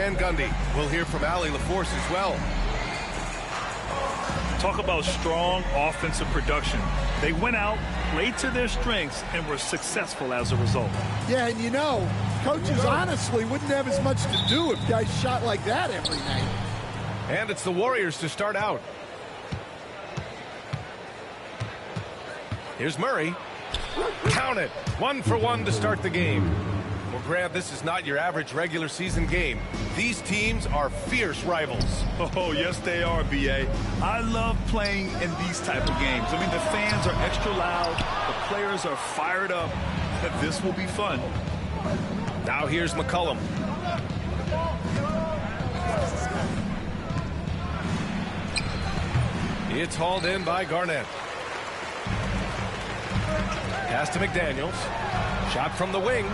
Van Gundy. We'll hear from Allie LaForce as well. Talk about strong offensive production. They went out, played to their strengths, and were successful as a result. Yeah, and you know, coaches honestly wouldn't have as much to do if guys shot like that every night. And it's the Warriors to start out. Here's Murray. Count it. 1 for 1 to start the game. Well, Grant, this is not your average regular season game. These teams are fierce rivals. Oh, yes, they are, B.A. I love playing in these type of games. I mean, the fans are extra loud. The players are fired up. This will be fun. Now here's McCollum. It's hauled in by Garnett. Pass to McDaniels. Shot from the wing.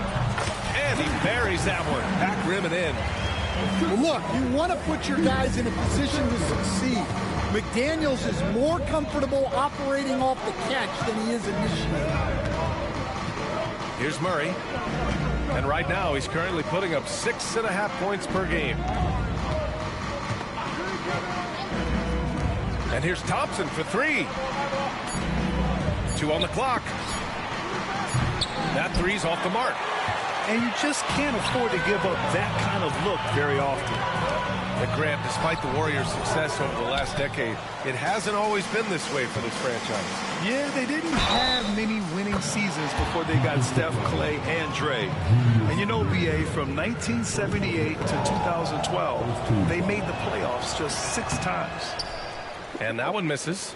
And he buries that one. Back rim and in. Well, look, you want to put your guys in a position to succeed. McDaniels is more comfortable operating off the catch than he is initiating. Here's Murray. And right now, he's currently putting up 6.5 points per game. And here's Thompson for 3. 2 on the clock. That 3's off the mark. And you just can't afford to give up that kind of look very often. And Grant, despite the Warriors' success over the last decade, it hasn't always been this way for this franchise. Yeah, they didn't have many winning seasons before they got Steph, Clay, and Dre. And you know, B.A., from 1978 to 2012, they made the playoffs just 6 times. And that one misses.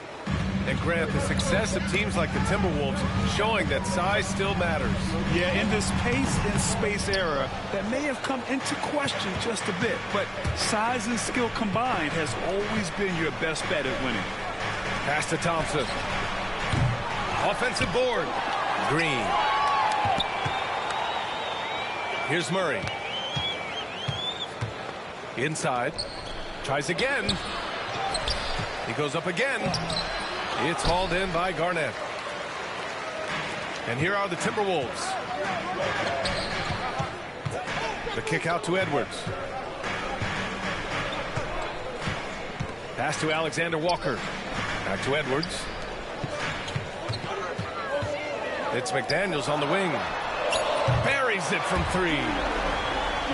And Grant, the success of teams like the Timberwolves showing that size still matters. Yeah, in this pace and space era, that may have come into question just a bit, but size and skill combined has always been your best bet at winning. Pass to Thompson. Offensive board. Green. Here's Murray. Inside. Tries again. He goes up again. It's hauled in by Garnett. And here are the Timberwolves. The kick out to Edwards. Pass to Alexander Walker. Back to Edwards. It's McDaniels on the wing. Buries it from 3.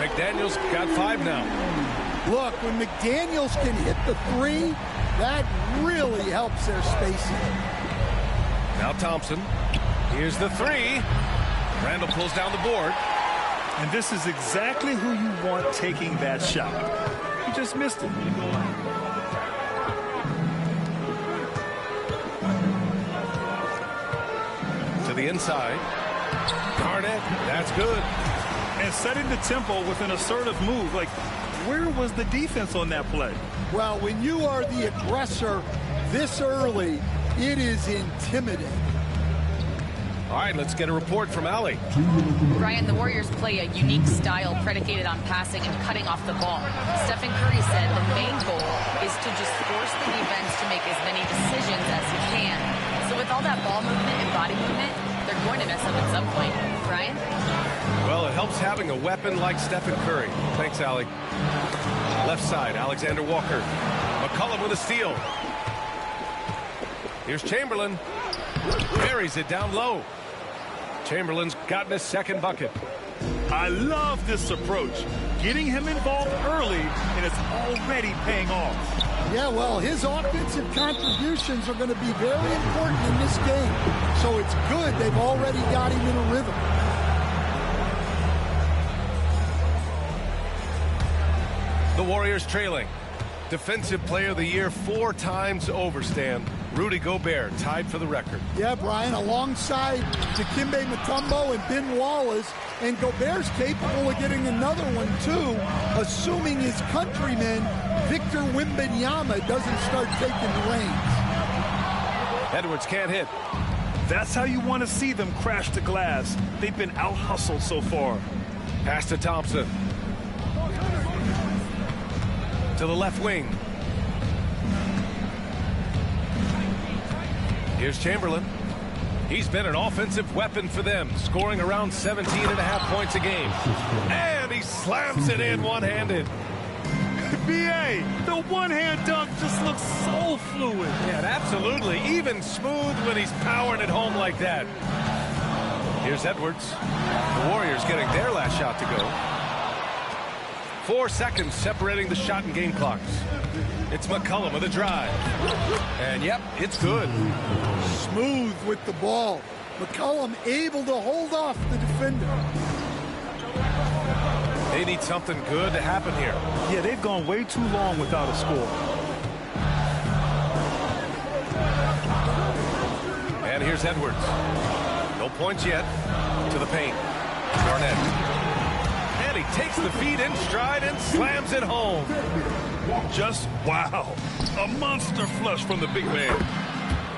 McDaniels got 5 now. Look, when McDaniels can hit the 3, that really helps their spacing. Now Thompson. Here's the 3. Randall pulls down the board. And this is exactly who you want taking that shot. He just missed it. To the inside. Garnett, that's good. And setting the tempo with an assertive move. Like, where was the defense on that play? Well, when you are the aggressor this early, it is intimidating. All right, let's get a report from Allie. Brian, the Warriors play a unique style predicated on passing and cutting off the ball. Stephen Curry said the main goal is to just force the defense to make as many decisions as he can. So with all that ball movement and body movement, they're going to mess up at some point. Brian? Well, it helps having a weapon like Stephen Curry. Thanks, Allie. Left side, Alexander Walker. McCollum with a steal. Here's Chamberlain. Buries it down low. Chamberlain's gotten his 2nd bucket. I love this approach. Getting him involved early, and it's already paying off. Yeah, well, his offensive contributions are going to be very important in this game. So it's good they've already got him in a rhythm. The Warriors trailing. Defensive Player of the Year 4 times over, Stan. Rudy Gobert tied for the record. Yeah, Brian, alongside Dikembe Mutombo and Ben Wallace, and Gobert's capable of getting another one, too, assuming his countryman, Victor Wembanyama, doesn't start taking the reins. Edwards can't hit. That's how you want to see them crash the glass. They've been out-hustled so far. Pass to Thompson. To the left wing. Here's Chamberlain. He's been an offensive weapon for them, scoring around 17.5 points a game. And he slams it in one-handed. And B.A., the one-hand dunk just looks so fluid. Yeah, absolutely. Even smooth when he's powering it home like that. Here's Edwards. The Warriors getting their last shot to go. 4 seconds separating the shot and game clocks. It's McCollum with a drive. And, yep, it's good. Smooth with the ball. McCollum able to hold off the defender. They need something good to happen here. Yeah, they've gone way too long without a score. And here's Edwards. No points yet. To the paint. Garnett. And he takes the feed in stride and slams it home. Just wow. A monster flush from the big man.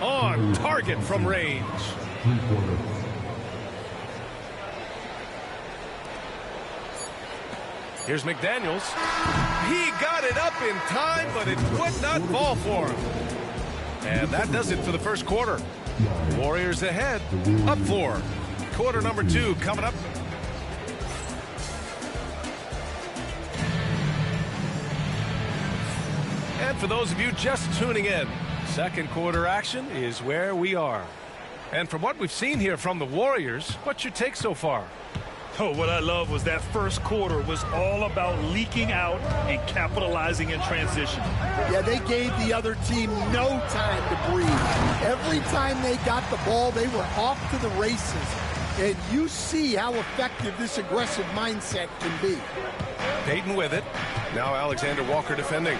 On target from range. Here's McDaniels. He got it up in time, but it would not fall for him. And that does it for the first quarter. Warriors ahead, up 4. Quarter number 2 coming up. And for those of you just tuning in, second quarter action is where we are. And from what we've seen here from the Warriors, what's your take so far? Oh, what I love was that first quarter was all about leaking out and capitalizing in transition. Yeah, they gave the other team no time to breathe. Every time they got the ball, they were off to the races. And you see how effective this aggressive mindset can be. Payton with it. Now Alexander Walker defending.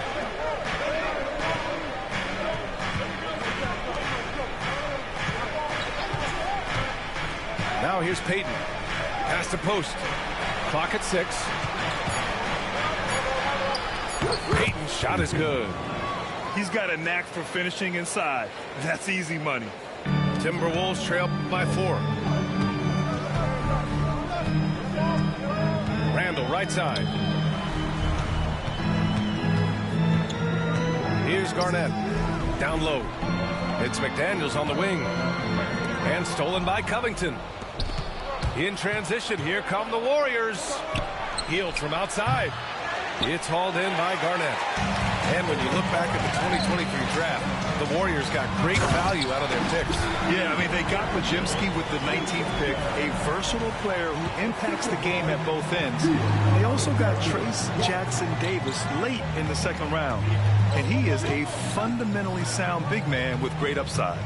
Now here's Payton. Pass to post. Clock at 6. Payton's shot is good. He's got a knack for finishing inside. That's easy money. Timberwolves trail by 4. Randall right side. Here's Garnett. Down low. It's McDaniels on the wing. And stolen by Covington. In transition, here come the Warriors. Healed from outside. It's hauled in by Garnett. And when you look back at the 2023 draft, the Warriors got great value out of their picks. Yeah, I mean, they got Podziemski with the 19th pick, a versatile player who impacts the game at both ends. They also got Trace Jackson Davis late in the second round. And he is a fundamentally sound big man with great upside.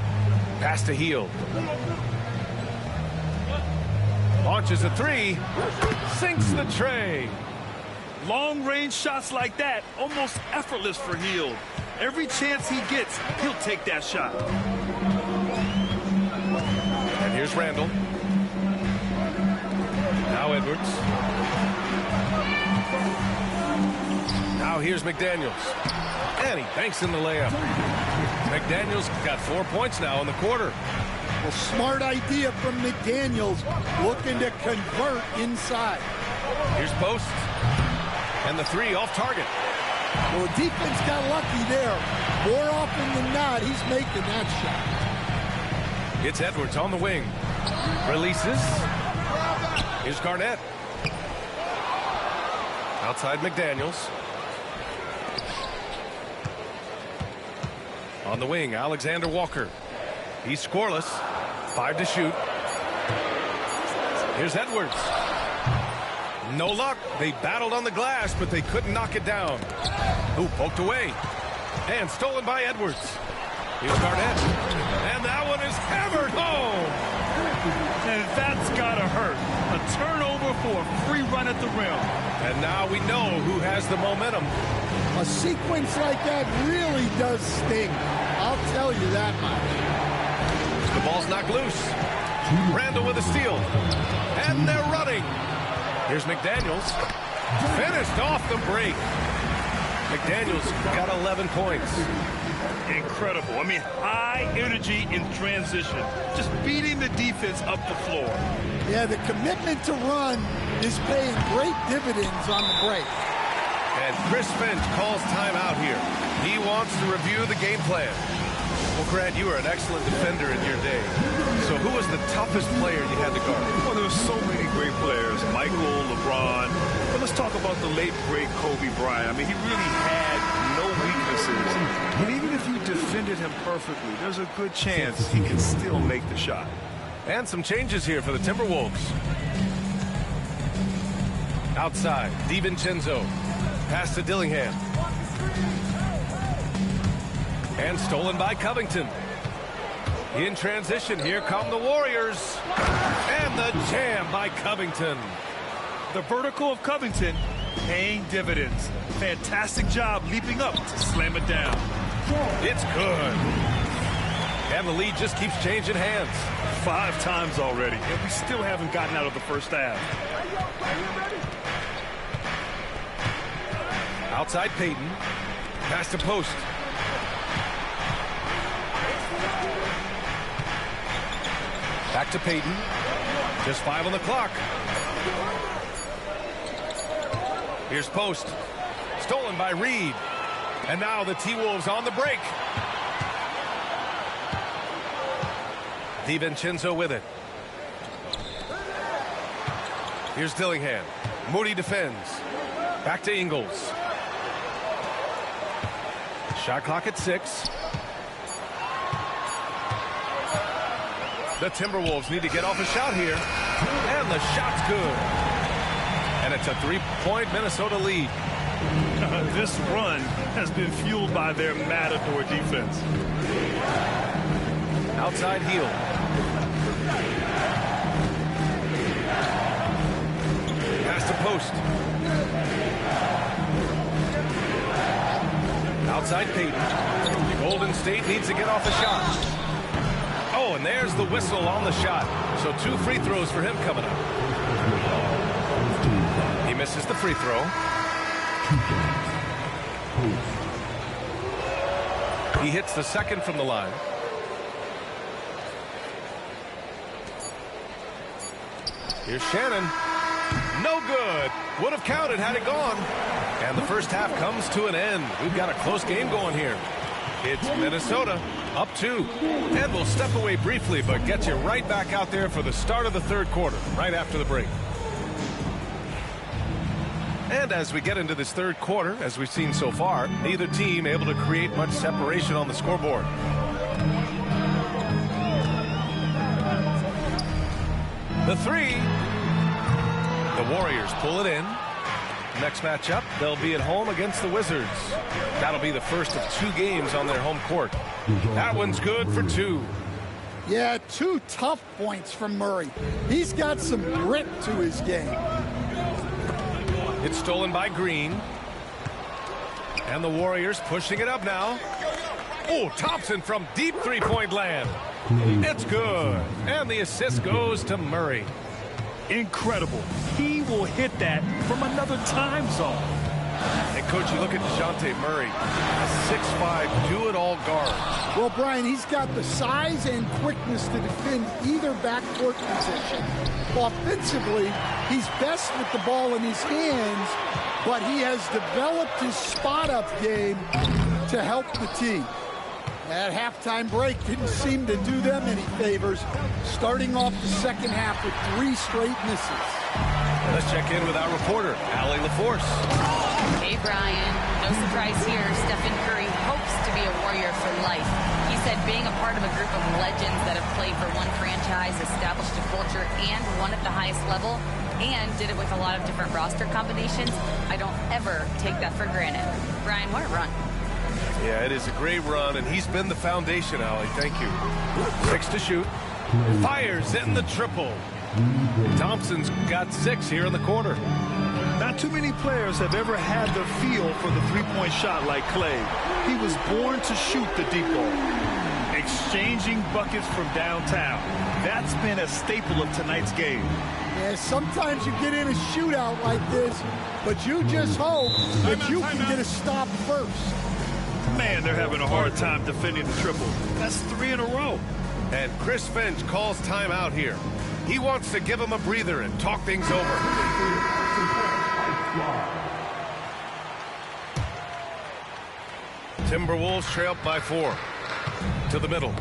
Pass to Hield. Launches a 3. Sinks the tray. Long-range shots like that, almost effortless for Hield. Every chance he gets, he'll take that shot. And here's Randall. Now Edwards. Now here's McDaniels. And he banks in the layup. McDaniels got 4 points now in the quarter. Well, smart idea from McDaniels, looking to convert inside. Here's post. And the 3 off target. Well, the defense got lucky there. More often than not, he's making that shot. It's Edwards on the wing. Releases. Here's Garnett. Outside McDaniels. On the wing, Alexander Walker. He's scoreless. 5 to shoot. Here's Edwards. No luck. They battled on the glass, but they couldn't knock it down. Ooh, poked away. And stolen by Edwards. Here's Garnett. And that one is hammered home. And that's gotta hurt. A turnover for a free run at the rim. And now we know who has the momentum. A sequence like that really does sting. I'll tell you that much. The ball's knocked loose. Randall with a steal. And they're running. Here's McDaniels. Finished off the break. McDaniels got 11 points. Incredible. I mean, high energy in transition. Just beating the defense up the floor. Yeah, the commitment to run is paying great dividends on the break. And Chris Finch calls timeout here. He wants to review the game plan. Well, Grant, you were an excellent defender in your day. So who was the toughest player you had to guard? Well, there were so many great players. Michael, LeBron. But let's talk about the late, great Kobe Bryant. I mean, he really had no weaknesses. And even if you defended him perfectly, there's a good chance he can still make the shot. And some changes here for the Timberwolves. Outside, DiVincenzo. Pass to Dillingham. And stolen by Covington. In transition, here come the Warriors. And the jam by Covington. The vertical of Covington paying dividends. Fantastic job leaping up to slam it down. It's good. And the lead just keeps changing hands. 5 times already, and we still haven't gotten out of the first half. Outside Payton. Pass to post. Back to Payton. Just 5 on the clock. Here's post. Stolen by Reed. And now the T-Wolves on the break. DiVincenzo with it. Here's Dillingham. Moody defends. Back to Ingles. Shot clock at 6. The Timberwolves need to get off a shot here. And the shot's good. And it's a 3-point Minnesota lead. This run has been fueled by their matador defense. Outside heel. Pass to post. Outside Payton. Golden State needs to get off a shot. Oh, and there's the whistle on the shot. So 2 free throws for him coming up. He misses the free throw. He hits the second from the line. Here's Shannon. No good. Would have counted had it gone. And the first half comes to an end. We've got a close game going here. It's Minnesota up 2. And we'll step away briefly, but get you right back out there for the start of the third quarter, right after the break. And as we get into this third quarter, as we've seen so far, neither team able to create much separation on the scoreboard. The 3. The Warriors pull it in. Next matchup, they'll be at home against the Wizards. That'll be the first of 2 games on their home court. That one's good for 2. Yeah, 2 tough points from Murray. He's got some grit to his game. It's stolen by Green. And the Warriors pushing it up now. Oh, Thompson from deep 3-point land. It's good. And the assist goes to Murray. Incredible. He will hit that from another time zone. And, Coach, you look at DeJounte Murray, a 6'5", do-it-all guard. Well, Brian, he's got the size and quickness to defend either backcourt position. Offensively, he's best with the ball in his hands, but he has developed his spot-up game to help the team. That halftime break didn't seem to do them any favors, starting off the second half with 3 straight misses. Let's check in with our reporter, Allie LaForce. Hey, Brian. No surprise here. Stephen Curry hopes to be a Warrior for life. He said being a part of a group of legends that have played for one franchise, established a culture, and won at the highest level, and did it with a lot of different roster combinations, I don't ever take that for granted. Brian, what a run. Yeah, it is a great run, and he's been the foundation, Allie. Thank you. 6 to shoot. Fires in the triple. Thompson's got 6 here in the quarter. Not too many players have ever had the feel for the 3-point shot like Klay. He was born to shoot the deep ball. Exchanging buckets from downtown. That's been a staple of tonight's game. Yeah, sometimes you get in a shootout like this, but you just hope that you can get a stop first. Man, they're having a hard time defending the triple. That's 3 in a row. And Chris Finch calls timeout here. He wants to give him a breather and talk things over. Timberwolves trail by 4. To the middle.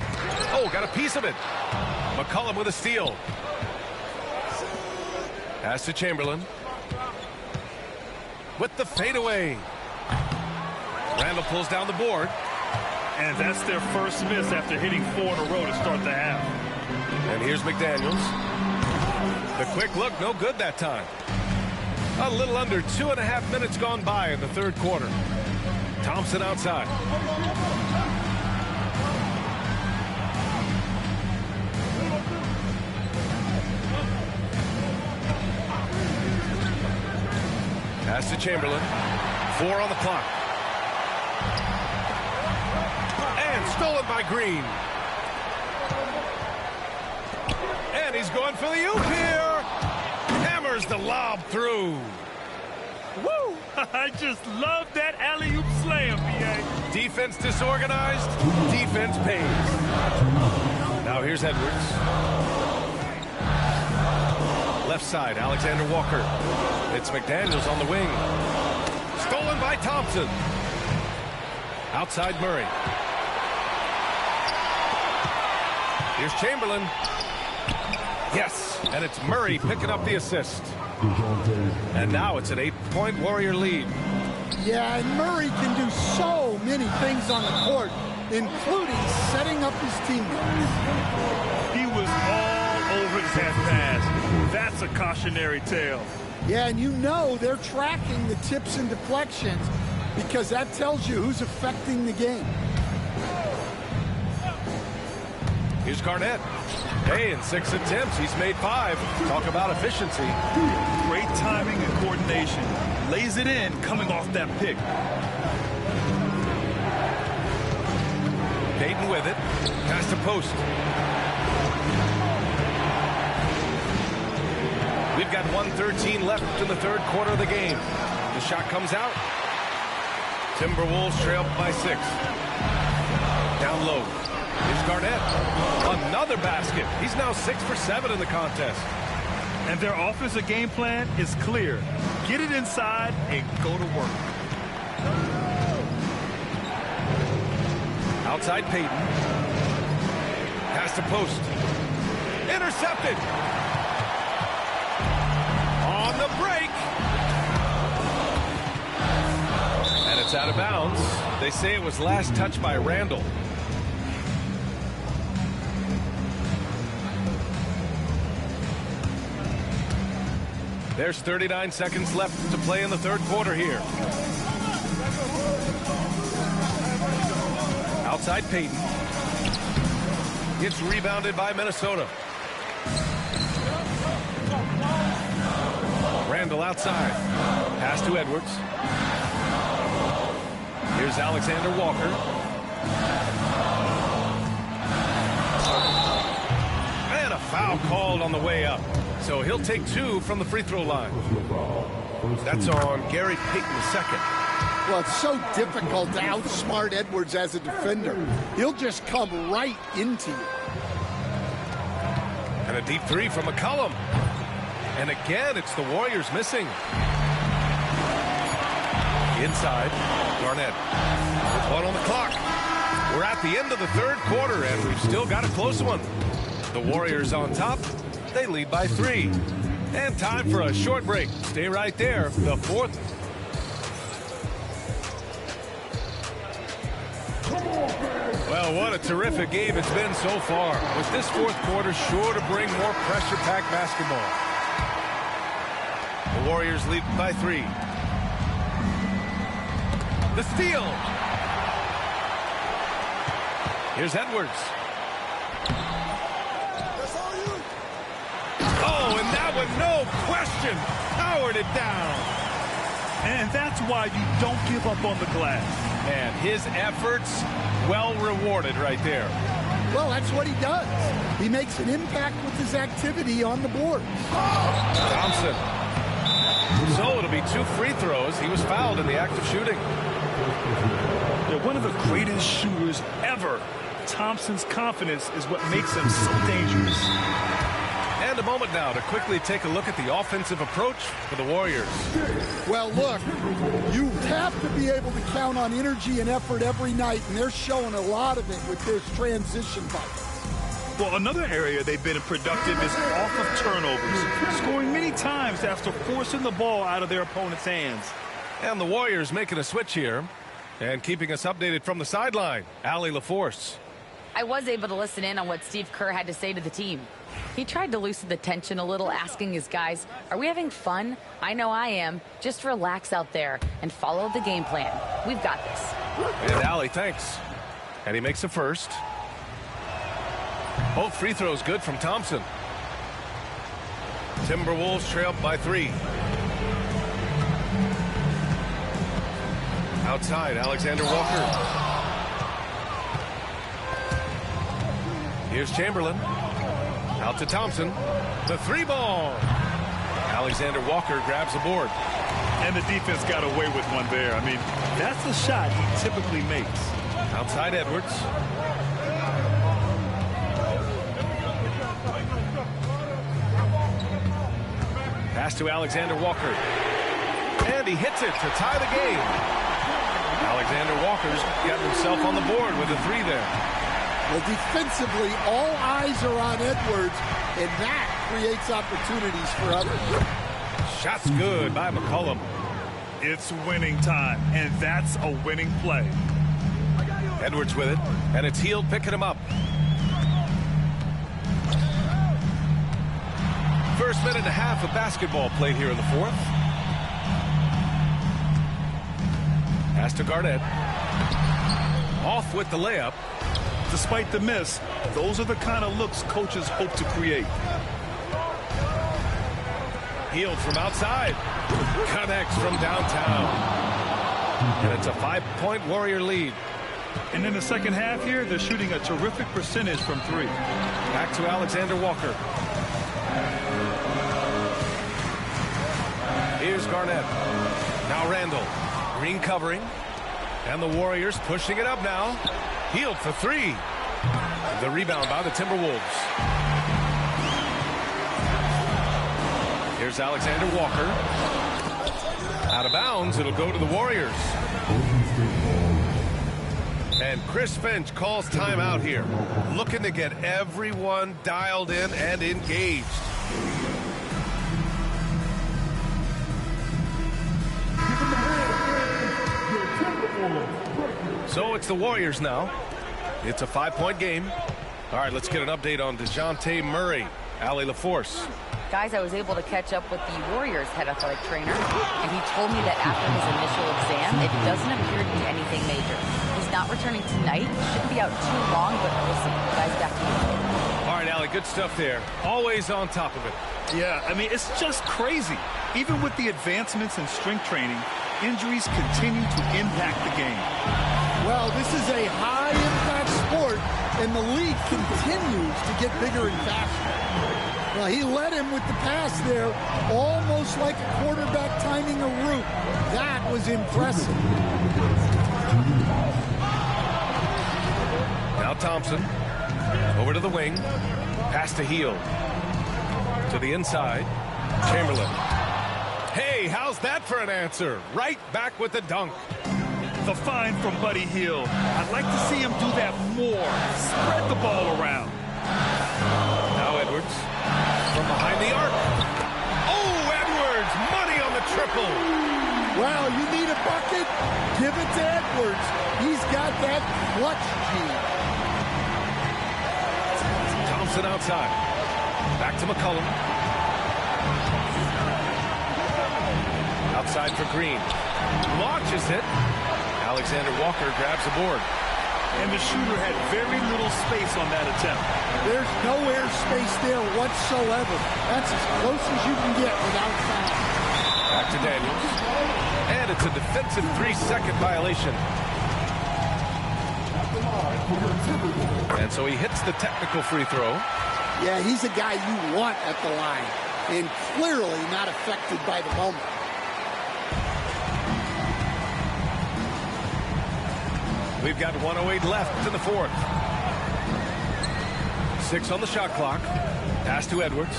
Oh, got a piece of it. McCollum with a steal. Pass to Chamberlain. With the fadeaway. Randall pulls down the board. And that's their first miss after hitting 4 in a row to start the half. And here's McDaniels. The quick look, no good that time. A little under 2.5 minutes gone by in the third quarter. Thompson outside. Pass to Chamberlain. 4 on the clock. And stolen by Green. And he's going for the oop here. Hammers the lob through. Woo! I just love that alley-oop slam, B.A. Defense disorganized. Defense pays. Now here's Edwards. Left side, Alexander Walker. It's McDaniels on the wing. Stolen by Thompson. Outside Murray. Here's Chamberlain. Yes, and it's Murray picking up the assist. And now it's an 8-point Warrior lead. Yeah, and Murray can do so many things on the court, including setting up his teammates. He was all over that pass. That's a cautionary tale. Yeah, and you know they're tracking the tips and deflections because that tells you who's affecting the game. Here's Garnett. Hey, in 6 attempts, he's made 5. Talk about efficiency. Great timing and coordination. Lays it in coming off that pick. Payton with it. Pass to post. We've got 1:13 left in the third quarter of the game. The shot comes out. Timberwolves trail by 6. Down low. Here's Garnett. Another basket. He's now 6 for 7 in the contest. And their offensive game plan is clear. Get it inside and go to work. Outside Payton. Pass to post. Intercepted. On the break. And it's out of bounds. They say it was last touched by Randall. There's 39 seconds left to play in the third quarter here. Outside Payton. It's rebounded by Minnesota. Randall outside. Pass to Edwards. Here's Alexander Walker. And a foul called on the way up. So he'll take 2 from the free throw line. That's on Gary Payton II. Well, it's so difficult to outsmart Edwards as a defender. He'll just come right into you. And a deep 3 from McCollum. And again, it's the Warriors missing. Inside, Garnett. With 1 on the clock. We're at the end of the third quarter, and we've still got a close one. The Warriors on top. They lead by 3. And time for a short break. Stay right there. The fourth. Well, what a terrific game it's been so far. With this fourth quarter sure to bring more pressure-packed basketball. The Warriors lead by 3. The steal. Here's Edwards. Oh, and that one, no question, powered it down. And that's why you don't give up on the glass. And his efforts, well rewarded right there. Well, that's what he does. He makes an impact with his activity on the board. Thompson. So it'll be 2 free throws. He was fouled in the act of shooting. They're one of the greatest shooters ever. Thompson's confidence is what makes him so dangerous. And a moment now to quickly take a look at the offensive approach for the Warriors. Well, look, you have to be able to count on energy and effort every night, and they're showing a lot of it with this transition bucket. Well, another area they've been productive is off of turnovers, scoring many times after forcing the ball out of their opponent's hands. And the Warriors making a switch here and keeping us updated from the sideline. Allie LaForce. I was able to listen in on what Steve Kerr had to say to the team. He tried to loosen the tension a little, asking his guys, are we having fun? I know I am. Just relax out there and follow the game plan. We've got this. And Allie, thanks. And he makes a first. Both free throws good from Thompson. Timberwolves trail by 3. Outside, Alexander Walker. Here's Chamberlain. Out to Thompson. The 3-ball. Alexander Walker grabs the board. And the defense got away with one there. I mean, that's the shot he typically makes. Outside Edwards. Pass to Alexander Walker. And he hits it to tie the game. Alexander Walker's got himself on the board with a 3 there. Well, defensively, all eyes are on Edwards, and that creates opportunities for others. Shot's good by McCollum. It's winning time, and that's a winning play. Edwards with it, and it's Hield picking him up. First minute and a half of basketball played here in the fourth. Pass to Garnett. Off with the layup. Despite the miss, those are the kind of looks coaches hope to create. Hield from outside. Connects from downtown. And it's a 5-point Warrior lead. And in the second half here, they're shooting a terrific percentage from 3. Back to Alexander Walker. Here's Garnett. Now Randall. Green covering. And the Warriors pushing it up now. Hield for 3. The rebound by the Timberwolves. Here's Alexander Walker. Out of bounds, it'll go to the Warriors. And Chris Finch calls timeout here. Looking to get everyone dialed in and engaged. So it's the Warriors now. It's a 5-point game. All right, let's get an update on DeJounte Murray. Allie LaForce. Guys, I was able to catch up with the Warriors head athletic trainer, and he told me that after his initial exam, it doesn't appear to be anything major. He's not returning tonight. Shouldn't be out too long, but we'll see. Guys, back to you. All right, Allie, good stuff there. Always on top of it. Yeah, I mean, it's just crazy. Even with the advancements in strength training, injuries continue to impact the game. Well, this is a high-impact sport, and the league continues to get bigger and faster. Well, he led him with the pass there, almost like a quarterback timing a route. That was impressive. Now Thompson, over to the wing, pass to Hield. To the inside, Chamberlain. Hey, how's that for an answer? Right back with the dunk. The find from Buddy Hield. I'd like to see him do that more. Spread the ball around. Now Edwards from behind the arc. Oh, Edwards, money on the triple. Well, you need a bucket? Give it to Edwards. He's got that clutch gene. Thompson outside. Back to McCollum. Outside for Green. Launches it. Alexander Walker grabs the board. And the shooter had very little space on that attempt. There's no air space there whatsoever. That's as close as you can get without foul. Back to Daniels. And it's a defensive 3-second violation. And so he hits the technical free throw. Yeah, he's a guy you want at the line. And clearly not affected by the moment. We've got 1:08 left in the fourth. 6 on the shot clock. Pass to Edwards.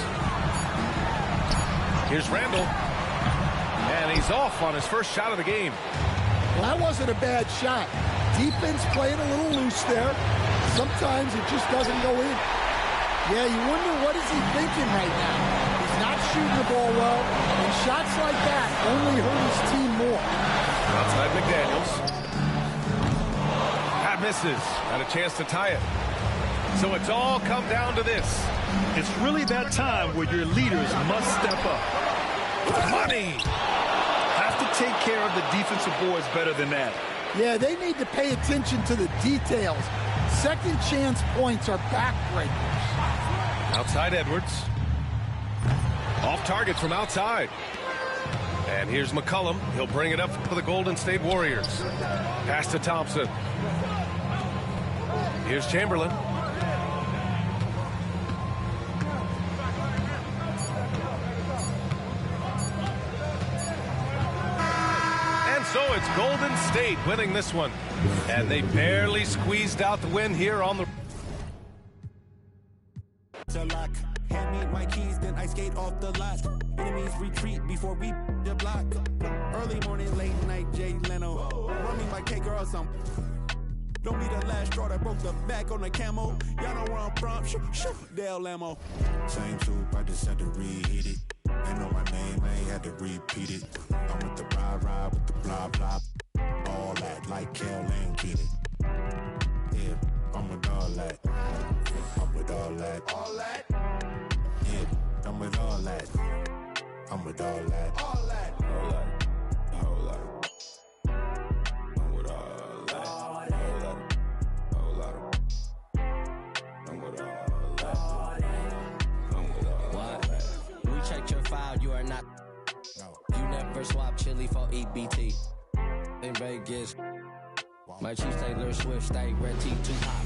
Here's Randall. And he's off on his first shot of the game. Well, that wasn't a bad shot. Defense playing a little loose there. Sometimes it just doesn't go in. Yeah, you wonder what is he thinking right now. He's not shooting the ball well, and shots like that only hurt his team more. Outside McDaniels. That misses. Had a chance to tie it. So it's all come down to this. It's really that time where your leaders must step up. Money! Have to take care of the defensive boards better than that. Yeah, they need to pay attention to the details. Second chance points are backbreakers. Outside Edwards. Off target from outside. And here's McCollum. He'll bring it up for the Golden State Warriors. Pass to Thompson. Here's Chamberlain. And so it's Golden State winning this one. And they barely squeezed out the win here on the... Hand me my keys, then I skate off the lot. Enemies retreat before we the block. Early morning, late night, Jay Leno. Run me my cake or something. Don't need a last straw that broke the back on the camo. Y'all know where I'm from. Dale Lamo. Same troop, I just had to reheat it. Ain't know my name, I ain't had to repeat it. I'm with the ride with the blah blah. All that like Kel and Keaton. Yeah, I'm with all that. I'm with all that. All that. Yeah, I'm with all that. I'm with all that. All that. All that. All that. I'm with all that. All that. I'm with all that. I'm with all what? That. We checked your file, you are not. No. You never swap chili for EBT. In Vegas, my cheese Taylor Swift stay red tea too hot.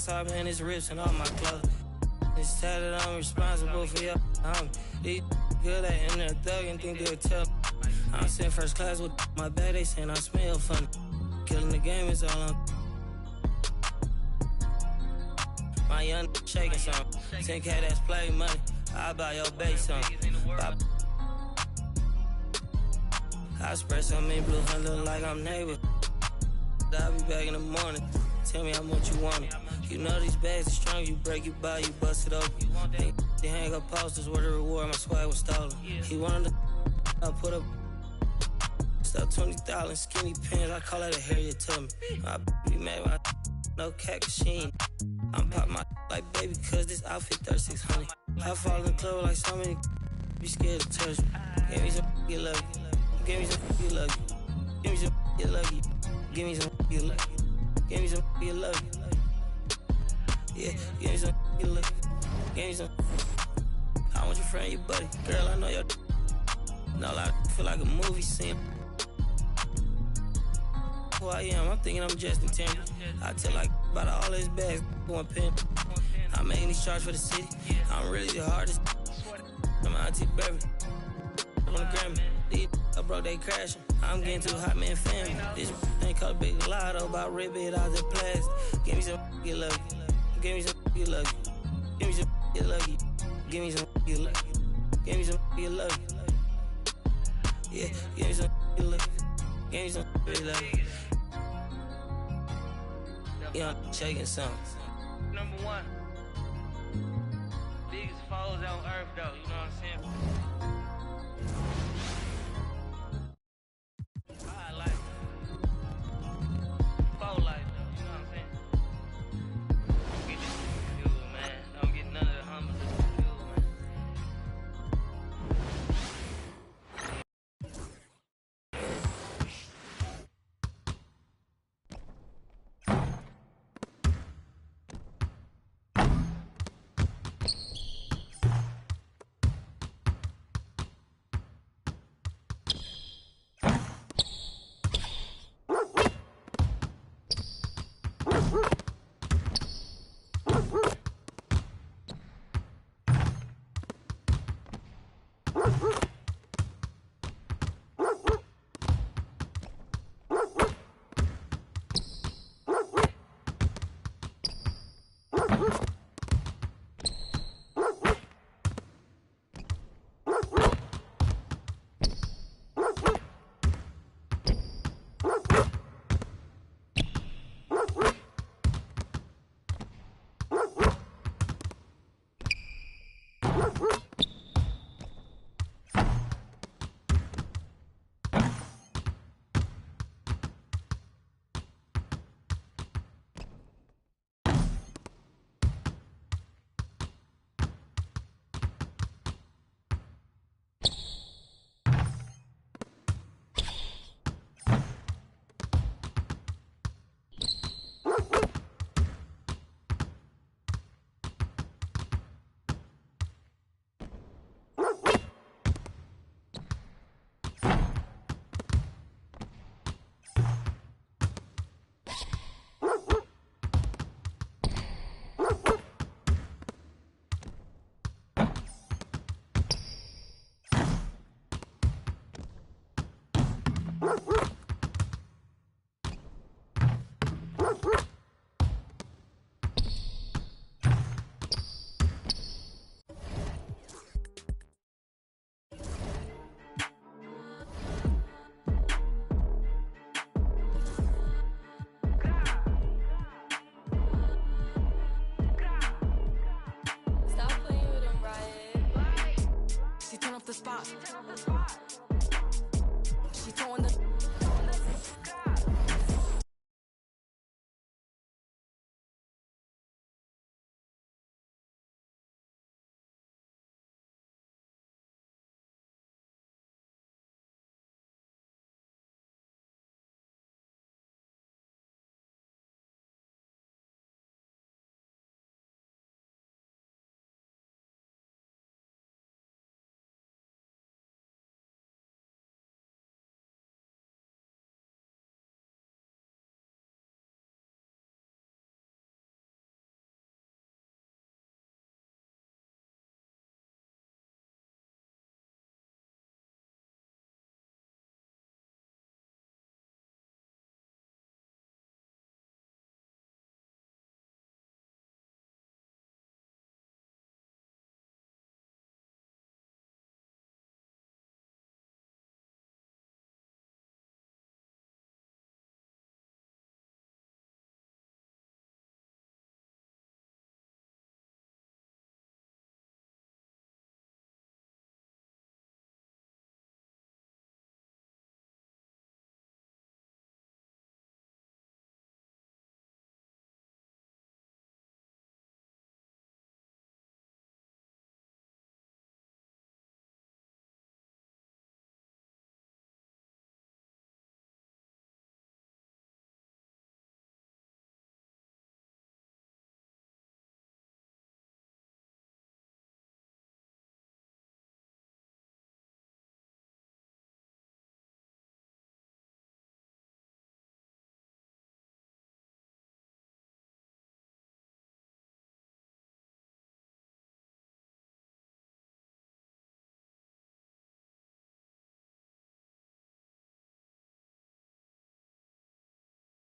Top and his wrists and all my clothes. It's tatted, I'm responsible for your These good at in there thug and think they'll tell. I'm sitting first class with my bag, they saying I smell funny. Killing the game is all on. My young shaking some. 10K that's play money. I buy your base some. I spread some in blue, I look like I'm neighbor. I'll be back in the morning. Tell me how much you want it. You know these bags are strong, you break it by, you bust it open. They hang up posters where the reward, my swag was stolen. He wanted to I put up stuff 20,000 skinny pants, I call that a Harriet Tubman. I be mad my no cat machine. I'm pop my like baby cause this outfit 3600. I fall in the club like so many be scared to touch me. Give me some you lucky. Give me some you lucky. Give me some you lucky. Give me some, you lucky. Give me some, you lucky. Yeah, give me some, you lucky. Give me some. I want your friend, your buddy. Girl, I know your. No, I feel like a movie scene. Who I am, I'm thinking I'm Justin Timberlake. I tell like about all his bags, going pin. I'm making these charts for the city. I'm really the hardest. I'm Auntie Beverly. On the Grammy. These I broke, they crashing. I'm getting too hot, man, family. This ain't called a big lotto about rip it out the plastic. Give me some, get lucky. Give me some, get lucky. Give me some, get lucky. Give me some, get lucky. Give me some, get lucky. Yeah, give me some, get lucky. Give me some, get lucky. Yeah, I'm shaking something. Number one. Biggest foes on earth, though. You know what I'm saying? I like it. Foe life, though. You know what I'm saying? Get this fuel, man. Don't get none of the hummus in the fuel, man. The spot.